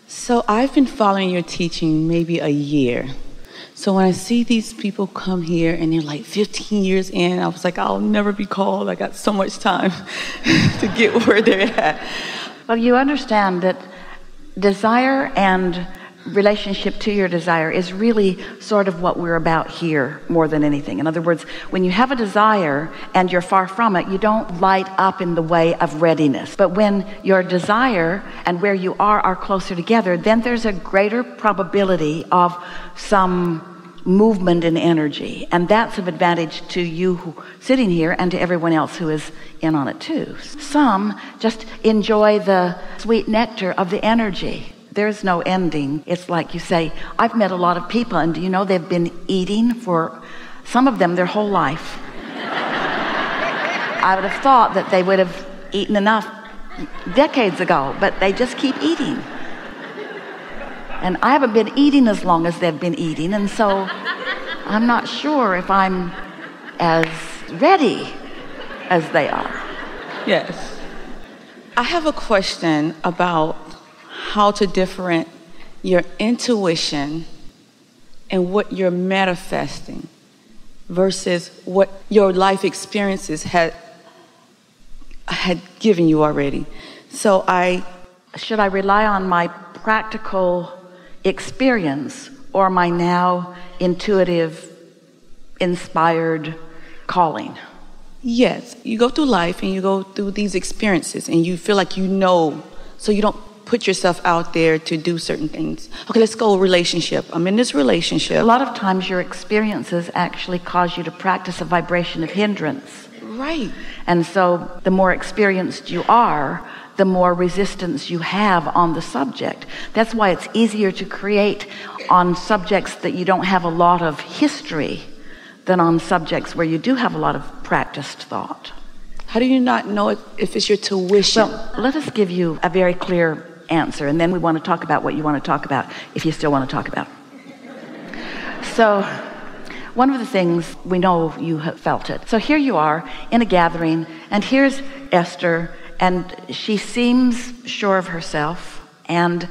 So I've been following your teaching maybe a year. So when I see these people come here and they're like 15 years in, I was like, I'll never be called. I got so much time to get where they're at. Well, you understand that desire and relationship to your desire is really sort of what we're about here more than anything. In other words, when you have a desire and you're far from it, you don't light up in the way of readiness. But when your desire and where you are closer together, then there's a greater probability of some movement in energy, and that's of advantage to you sitting here and to everyone else who is in on it too. Some just enjoy the sweet nectar of the energy. There's no ending. It's like you say, I've met a lot of people, and do you know they've been eating for, some of them, their whole life. I would have thought that they would have eaten enough decades ago, but they just keep eating. And I haven't been eating as long as they've been eating, and so I'm not sure if I'm as ready as they are. Yes. I have a question about how to differentiate your intuition and what you're manifesting versus what your life experiences had given you already. So should I rely on my practical experience or my now intuitive, inspired calling? Yes, you go through life and you go through these experiences and you feel like you know, so you don't put yourself out there to do certain things. Okay, let's go relationship. I'm in this relationship. A lot of times your experiences actually cause you to practice a vibration of hindrance. Right. And so the more experienced you are, the more resistance you have on the subject. That's why it's easier to create on subjects that you don't have a lot of history than on subjects where you do have a lot of practiced thought. How do you not know if it's your tuition? Well, let us give you a very clear answer, and then we want to talk about what you want to talk about, if you still want to talk about it. So, one of the things, we know you have felt it. So here you are in a gathering, and here's Esther, and she seems sure of herself, and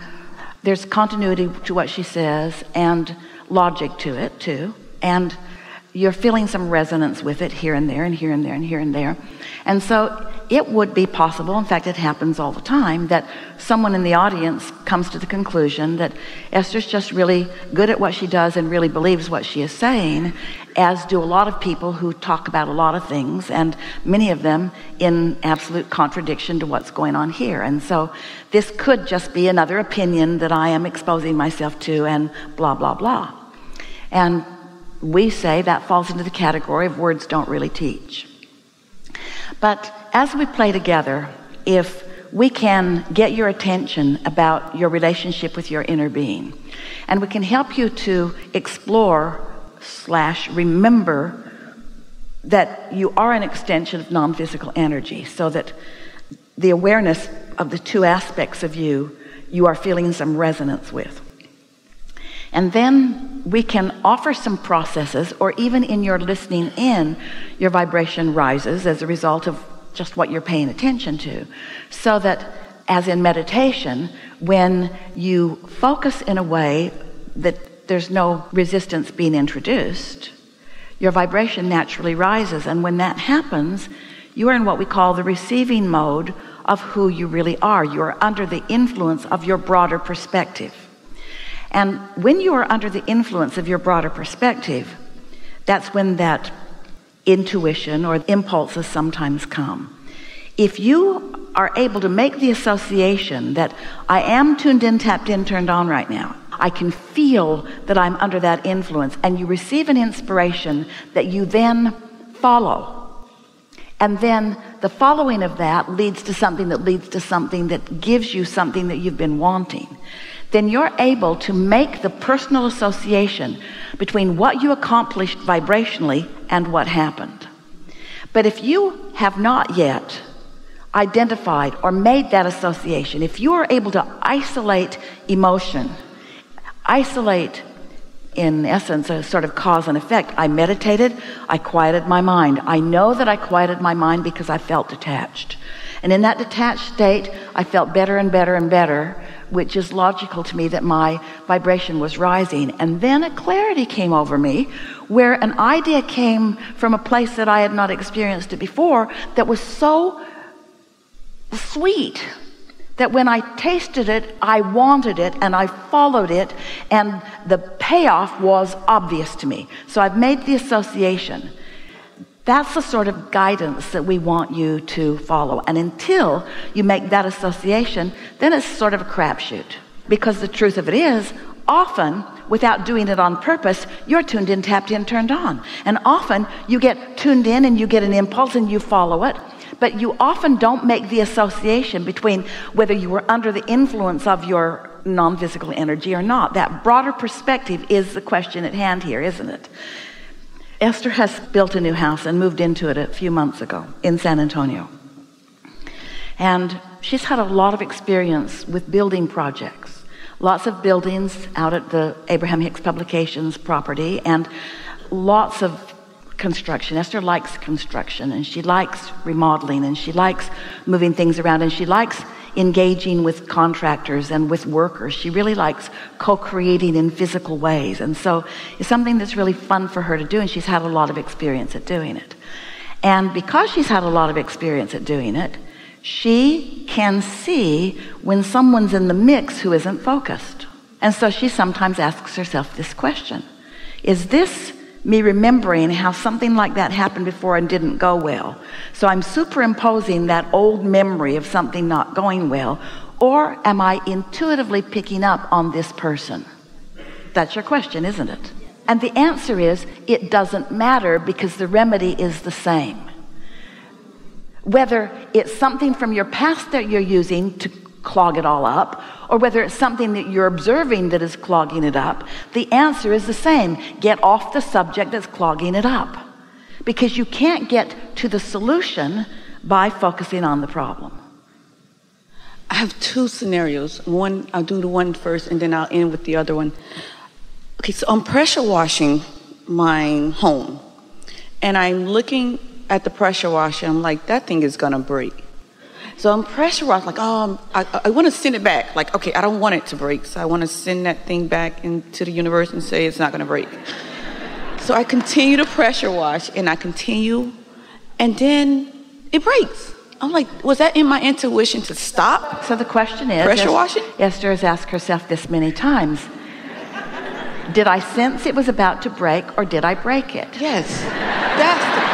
there's continuity to what she says, and logic to it too, and you're feeling some resonance with it here and there and here and there and here and there. And so it would be possible, in fact it happens all the time, that someone in the audience comes to the conclusion that Esther's just really good at what she does and really believes what she is saying, as do a lot of people who talk about a lot of things, and many of them in absolute contradiction to what's going on here. And so this could just be another opinion that I am exposing myself to, and blah blah blah. And we say that falls into the category of words don't really teach. But as we play together, if we can get your attention about your relationship with your inner being, and we can help you to explore / remember that you are an extension of non-physical energy, so that the awareness of the two aspects of you are feeling some resonance with. And then we can offer some processes, or even in your listening in, your vibration rises as a result of just what you're paying attention to. So that, as in meditation, when you focus in a way that there's no resistance being introduced, your vibration naturally rises. And when that happens, you are in what we call the receiving mode of who you really are. You are under the influence of your broader perspective. And when you are under the influence of your broader perspective, that's when that intuition or impulses sometimes come. If you are able to make the association that I am tuned in, tapped in, turned on right now, I can feel that I'm under that influence, and you receive an inspiration that you then follow. And then the following of that leads to something that leads to something that gives you something that you've been wanting. Then you're able to make the personal association between what you accomplished vibrationally and what happened. But if you have not yet identified or made that association, if you are able to isolate emotion, isolate in essence, a sort of cause and effect. I meditated, I quieted my mind. I know that I quieted my mind because I felt detached. And in that detached state, I felt better and better and better, which is logical to me that my vibration was rising. And then a clarity came over me where an idea came from a place that I had not experienced it before that was so sweet that when I tasted it, I wanted it and I followed it, and the payoff was obvious to me. So I've made the association. That's the sort of guidance that we want you to follow. And until you make that association, then it's sort of a crapshoot. Because the truth of it is, often, without doing it on purpose, you're tuned in, tapped in, turned on. And often, you get tuned in and you get an impulse and you follow it. But you often don't make the association between whether you were under the influence of your non-physical energy or not. That broader perspective is the question at hand here, isn't it? Esther has built a new house and moved into it a few months ago in San Antonio. And she's had a lot of experience with building projects. Lots of buildings out at the Abraham-Hicks Publications property and lots of construction. Esther likes construction and she likes remodeling and she likes moving things around and she likes engaging with contractors and with workers. She really likes co-creating in physical ways. And so it's something that's really fun for her to do, and she's had a lot of experience at doing it. And because she's had a lot of experience at doing it, she can see when someone's in the mix who isn't focused. And so she sometimes asks herself this question: is this me remembering how something like that happened before and didn't go well? So I'm superimposing that old memory of something not going well, or am I intuitively picking up on this person? That's your question, isn't it? And the answer is, it doesn't matter, because the remedy is the same. Whether it's something from your past that you're using to clog it all up, or whether it's something that you're observing that is clogging it up, the answer is the same. Get off the subject that's clogging it up, because you can't get to the solution by focusing on the problem. I have two scenarios. One, I'll do the one first and then I'll end with the other one. Okay, so I'm pressure washing my home and I'm looking at the pressure washer. I'm like, that thing is gonna break. So I'm pressure washed, like, oh, I want to send it back. Like, okay, I don't want it to break, so I want to send that thing back into the universe and say it's not going to break. So I continue to pressure wash, and I continue, and then it breaks. I'm like, was that in my intuition to stop? So the question is, pressure washing? Esther has asked herself this many times. Did I sense it was about to break, or did I break it? Yes, that's the...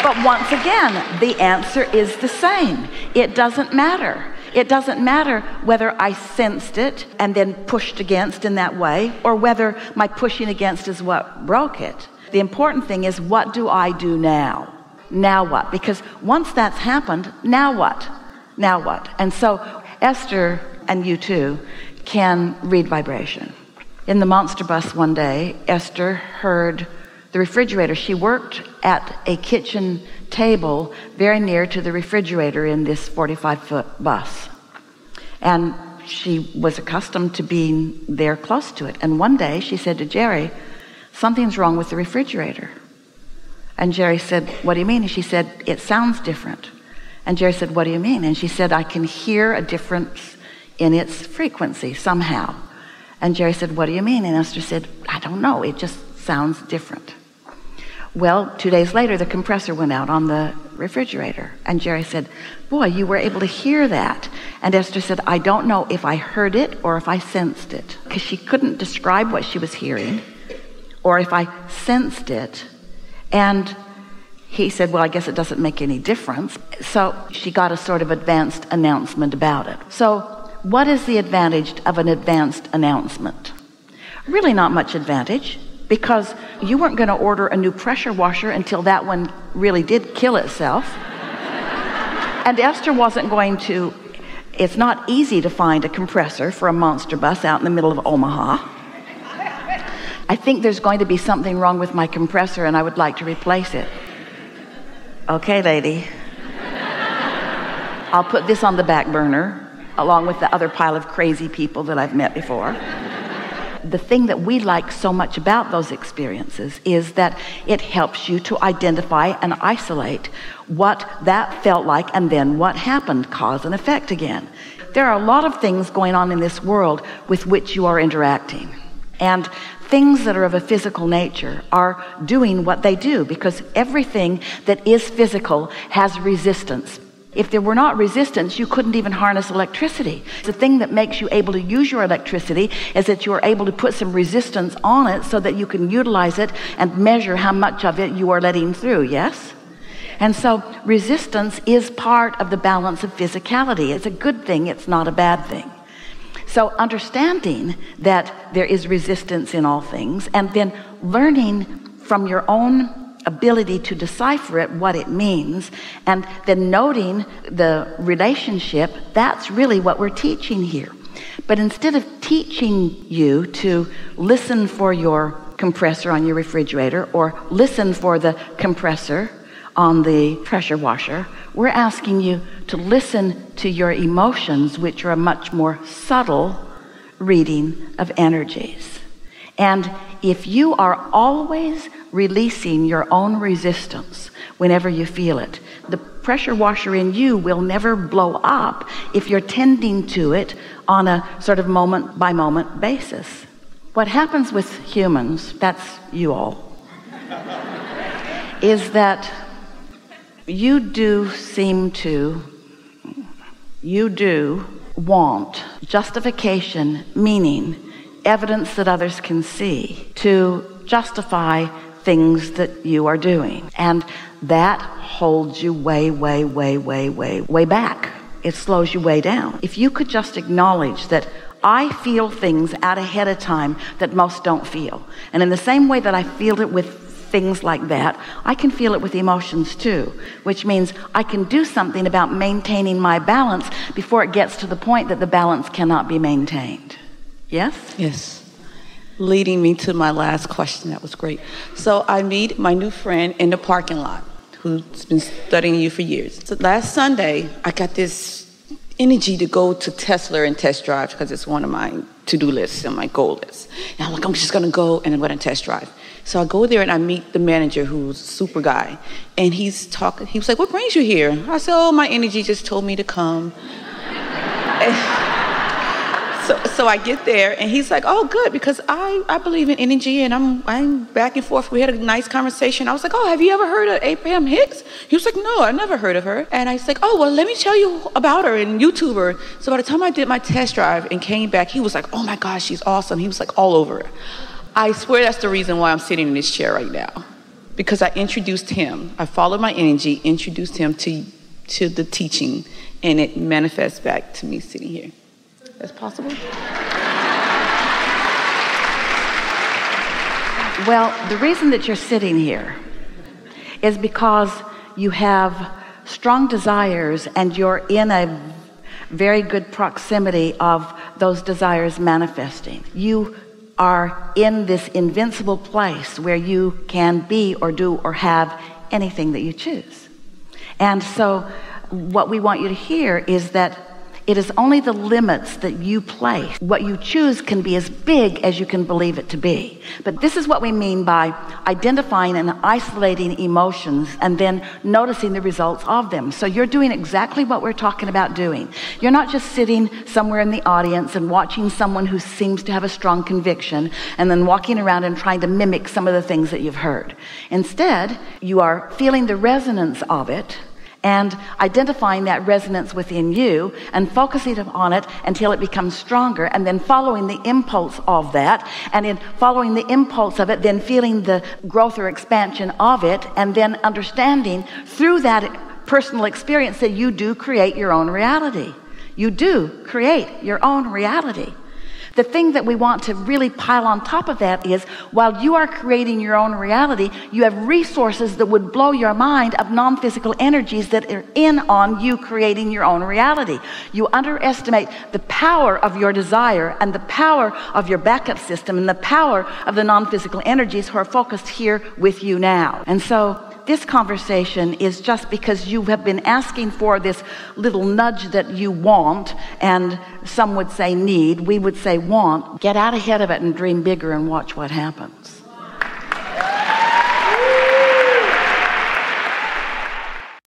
But once again, the answer is the same. It doesn't matter. It doesn't matter whether I sensed it and then pushed against in that way, or whether my pushing against is what broke it. The important thing is, what do I do now? Now what? Because once that's happened, now what? Now what? And so Esther, and you too, can read vibration. In the monster bus one day, Esther heard the refrigerator. She worked at a kitchen table very near to the refrigerator in this 45-foot bus. And she was accustomed to being there close to it. And one day she said to Jerry, something's wrong with the refrigerator. And Jerry said, what do you mean? And she said, it sounds different. And Jerry said, what do you mean? And she said, I can hear a difference in its frequency somehow. And Jerry said, what do you mean? And Esther said, I don't know, it just sounds different. Well, 2 days later, the compressor went out on the refrigerator. And Jerry said, boy, you were able to hear that. And Esther said, I don't know if I heard it or if I sensed it, because she couldn't describe what she was hearing, or if I sensed it. And he said, well, I guess it doesn't make any difference. So she got a sort of advanced announcement about it. So what is the advantage of an advanced announcement? Really not much advantage, because you weren't going to order a new pressure washer until that one really did kill itself. And Esther wasn't going to, it's not easy to find a compressor for a monster bus out in the middle of Omaha. I think there's going to be something wrong with my compressor and I would like to replace it. Okay, lady. I'll put this on the back burner. along with the other pile of crazy people that I've met before. The thing that we like so much about those experiences is that it helps you to identify and isolate what that felt like and then what happened, cause and effect again. There are a lot of things going on in this world with which you are interacting. And things that are of a physical nature are doing what they do, because everything that is physical has resistance. If there were not resistance, you couldn't even harness electricity. The thing that makes you able to use your electricity is that you are able to put some resistance on it so that you can utilize it and measure how much of it you are letting through, yes? And so resistance is part of the balance of physicality. It's a good thing, it's not a bad thing. So understanding that there is resistance in all things, and then learning from your own ability to decipher it, what it means, and then noting the relationship, that's really what we're teaching here. But instead of teaching you to listen for your compressor on your refrigerator or listen for the compressor on the pressure washer, we're asking you to listen to your emotions, which are a much more subtle reading of energies. And if you are always releasing your own resistance whenever you feel it, the pressure washer in you will never blow up if you're tending to it on a sort of moment by moment basis. What happens with humans, that's you all, is that you do want justification, meaning evidence that others can see, to justify things that you are doing. And that holds you way back. It slows you way down. If you could just acknowledge that I feel things out ahead of time that most don't feel. And in the same way that I feel it with things like that, I can feel it with emotions too, which means I can do something about maintaining my balance before it gets to the point that the balance cannot be maintained. Yes? Yes. Leading me to my last question. That was great. So I meet my new friend in the parking lot who's been studying you for years. So last Sunday, I got this energy to go to Tesla and test drive because it's one of my to-do lists and my goal list. And I'm like, I'm just going to go and I'm going to test drive. So I go there and I meet the manager, who's a super guy. And he's talking. He was like, what brings you here? I said, oh, my energy just told me to come. So I get there, and he's like, oh, good, because I believe in energy, and I'm back and forth. We had a nice conversation. I was like, oh, have you ever heard of Abraham-Hicks? He was like, no, I never heard of her. And I was like, oh, well, let me tell you about her and YouTube her. So by the time I did my test drive and came back, he was like, oh, my gosh, she's awesome. He was like all over her. I swear that's the reason why I'm sitting in this chair right now, because I introduced him. I followed my energy, introduced him to the teaching, and it manifests back to me sitting here. That's possible? Well, the reason that you're sitting here is because you have strong desires and you're in a very good proximity of those desires manifesting. You are in this invincible place where you can be or do or have anything that you choose. And so what we want you to hear is that it is only the limits that you place. What you choose can be as big as you can believe it to be. But this is what we mean by identifying and isolating emotions and then noticing the results of them. So you're doing exactly what we're talking about doing. You're not just sitting somewhere in the audience and watching someone who seems to have a strong conviction and then walking around and trying to mimic some of the things that you've heard. Instead, you are feeling the resonance of it and identifying that resonance within you and focusing on it until it becomes stronger, and then following the impulse of that, and in following the impulse of it, then feeling the growth or expansion of it, and then understanding through that personal experience that you do create your own reality. You do create your own reality. The thing that we want to really pile on top of that is, while you are creating your own reality, you have resources that would blow your mind of non-physical energies that are in on you creating your own reality. You underestimate the power of your desire and the power of your backup system and the power of the non-physical energies who are focused here with you now. And so this conversation is just because you have been asking for this little nudge that you want, and some would say need, we would say want. Get out ahead of it and dream bigger and watch what happens.